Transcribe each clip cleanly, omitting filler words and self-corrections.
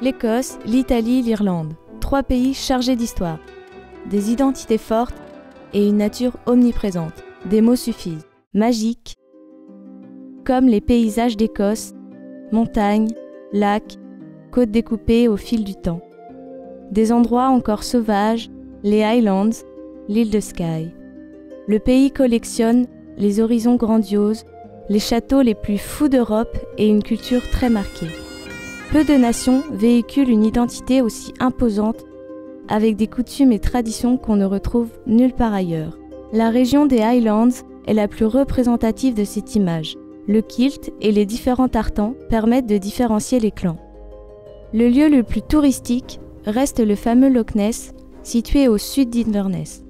L'Écosse, l'Italie, l'Irlande. 3 pays chargés d'histoire. Des identités fortes et une nature omniprésente. Des mots suffisent. Magique, comme les paysages d'Écosse, montagnes, lacs, côtes découpées au fil du temps. Des endroits encore sauvages, les Highlands, l'île de Skye. Le pays collectionne les horizons grandioses, les châteaux les plus fous d'Europe et une culture très marquée. Peu de nations véhiculent une identité aussi imposante, avec des coutumes et traditions qu'on ne retrouve nulle part ailleurs. La région des Highlands est la plus représentative de cette image. Le kilt et les différents tartans permettent de différencier les clans. Le lieu le plus touristique reste le fameux Loch Ness, situé au sud d'Inverness.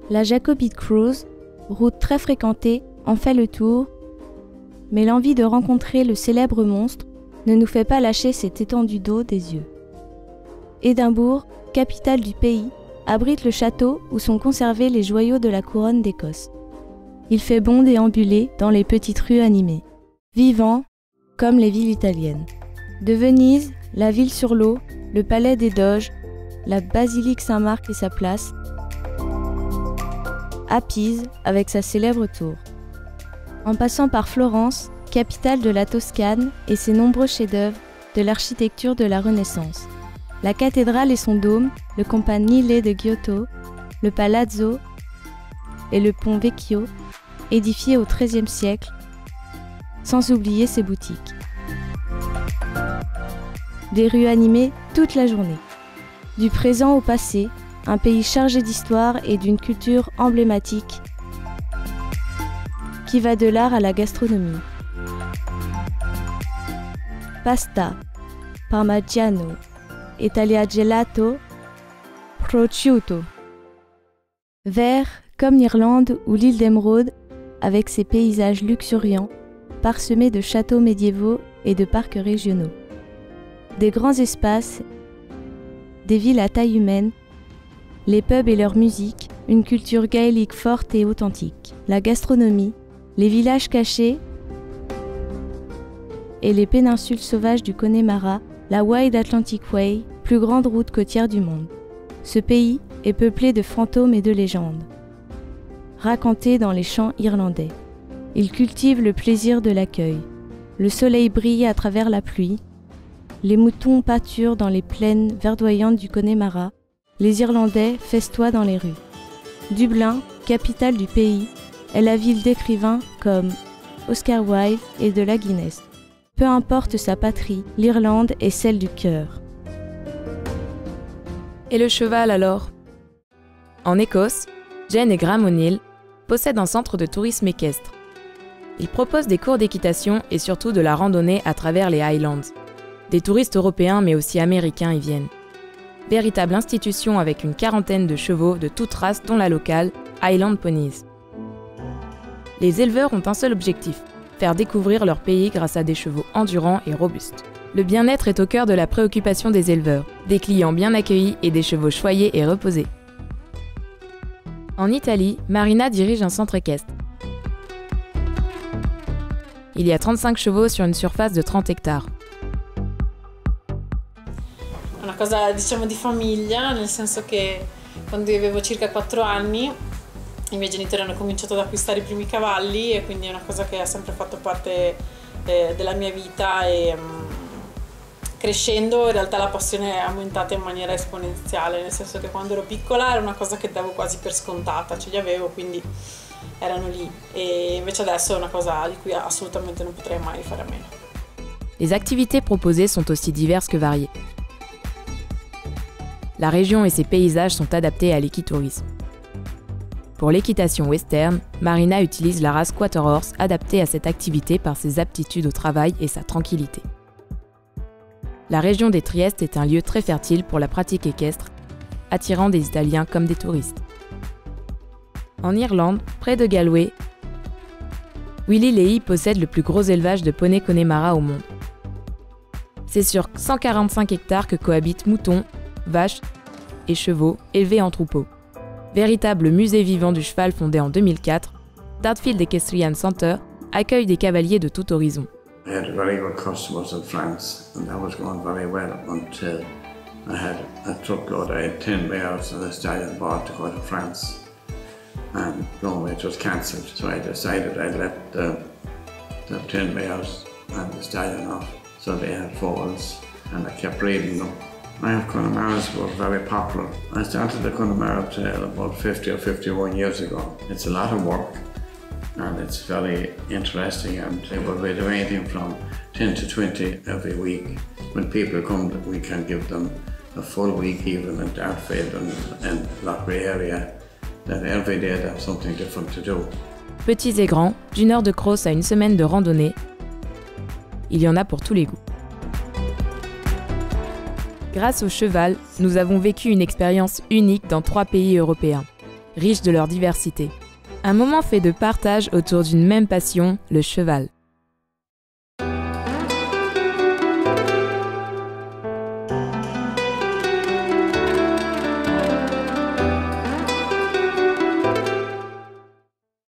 La Jacobite Cruise, route très fréquentée, en fait le tour, mais l'envie de rencontrer le célèbre monstre ne nous fait pas lâcher cette étendue d'eau des yeux. Édimbourg, capitale du pays, abrite le château où sont conservés les joyaux de la couronne d'Écosse. Il fait bon déambuler dans les petites rues animées, vivant comme les villes italiennes. De Venise, la ville sur l'eau, le palais des Doges, la basilique Saint-Marc et sa place, à Pise avec sa célèbre tour. En passant par Florence, capitale de la Toscane et ses nombreux chefs-d'œuvre de l'architecture de la Renaissance. La cathédrale et son dôme, le campanile de Giotto, le palazzo et le pont Vecchio, édifiés au XIIIe siècle, sans oublier ses boutiques. Des rues animées toute la journée. Du présent au passé, un pays chargé d'histoire et d'une culture emblématique qui va de l'art à la gastronomie. Pasta, parmigiano, Italia gelato, prosciutto. Vert comme l'Irlande ou l'île d'Émeraude, avec ses paysages luxuriants, parsemés de châteaux médiévaux et de parcs régionaux. Des grands espaces, des villes à taille humaine, les pubs et leur musique, une culture gaélique forte et authentique, la gastronomie, les villages cachés et les péninsules sauvages du Connemara, la Wide Atlantic Way, plus grande route côtière du monde. Ce pays est peuplé de fantômes et de légendes, racontés dans les chants irlandais. Il cultive le plaisir de l'accueil. Le soleil brille à travers la pluie. Les moutons pâturent dans les plaines verdoyantes du Connemara. Les Irlandais festoient dans les rues. Dublin, capitale du pays, est la ville d'écrivains comme Oscar Wilde et de la Guinness. Peu importe sa patrie, l'Irlande est celle du cœur. Et le cheval alors ? En Écosse, Jane et Graham O'Neill possèdent un centre de tourisme équestre. Ils proposent des cours d'équitation et surtout de la randonnée à travers les Highlands. Des touristes européens mais aussi américains y viennent. Véritable institution avec une quarantaine de chevaux de toutes races dont la locale, Highland Ponies. Les éleveurs ont un seul objectif, faire découvrir leur pays grâce à des chevaux endurants et robustes. Le bien-être est au cœur de la préoccupation des éleveurs, des clients bien accueillis et des chevaux choyés et reposés. En Italie, Marina dirige un centre équestre. Il y a 35 chevaux sur une surface de 30 hectares. Una cosa diciamo di famiglia, nel senso che quando io avevo circa 4 anni i miei genitori hanno cominciato ad acquistare i primi cavalli e quindi è una cosa che ha sempre fatto parte della mia vita e crescendo in realtà la passione è aumentata in maniera esponenziale, nel senso che quando ero piccola era una cosa che davo quasi per scontata, ce li avevo quindi erano lì e invece adesso è una cosa di cui assolutamente non potrei mai fare a meno. Les activités proposées sont aussi diverses que variées. La région et ses paysages sont adaptés à l'équitourisme. Pour l'équitation western, Marina utilise la race Quarter Horse adaptée à cette activité par ses aptitudes au travail et sa tranquillité. La région des Trieste est un lieu très fertile pour la pratique équestre, attirant des Italiens comme des touristes. En Irlande, près de Galway, Willie Leahy possède le plus gros élevage de poneys Connemara au monde. C'est sur 145 hectares que cohabitent moutons, vaches et chevaux élevés en troupeaux. Véritable musée vivant du cheval fondé en 2004, Dartfield Equestrian Center accueille des cavaliers de tout horizon. I had very good customers in France, and that was going very well until I had a truckload. I had 10 mares and a stallion bought to go to France, and no, it was cancelled. So I decided I'd let the 10 mares and the stallion off, so they had foals, and I kept breeding them. I have Connemara's were very popular. I started the Connemara trail about 50 or 51 years ago. It's a lot of work, and it's very interesting, and we do anything from 10 to 20 every week. When people come, we can give them a full week even in Dartfield and Lochray area. That every day they have something different to do. Petits et grands, d'une heure de cross à une semaine de randonnée, il y en a pour tous les goûts. Grâce au cheval, nous avons vécu une expérience unique dans 3 pays européens, riches de leur diversité. Un moment fait de partage autour d'une même passion, le cheval.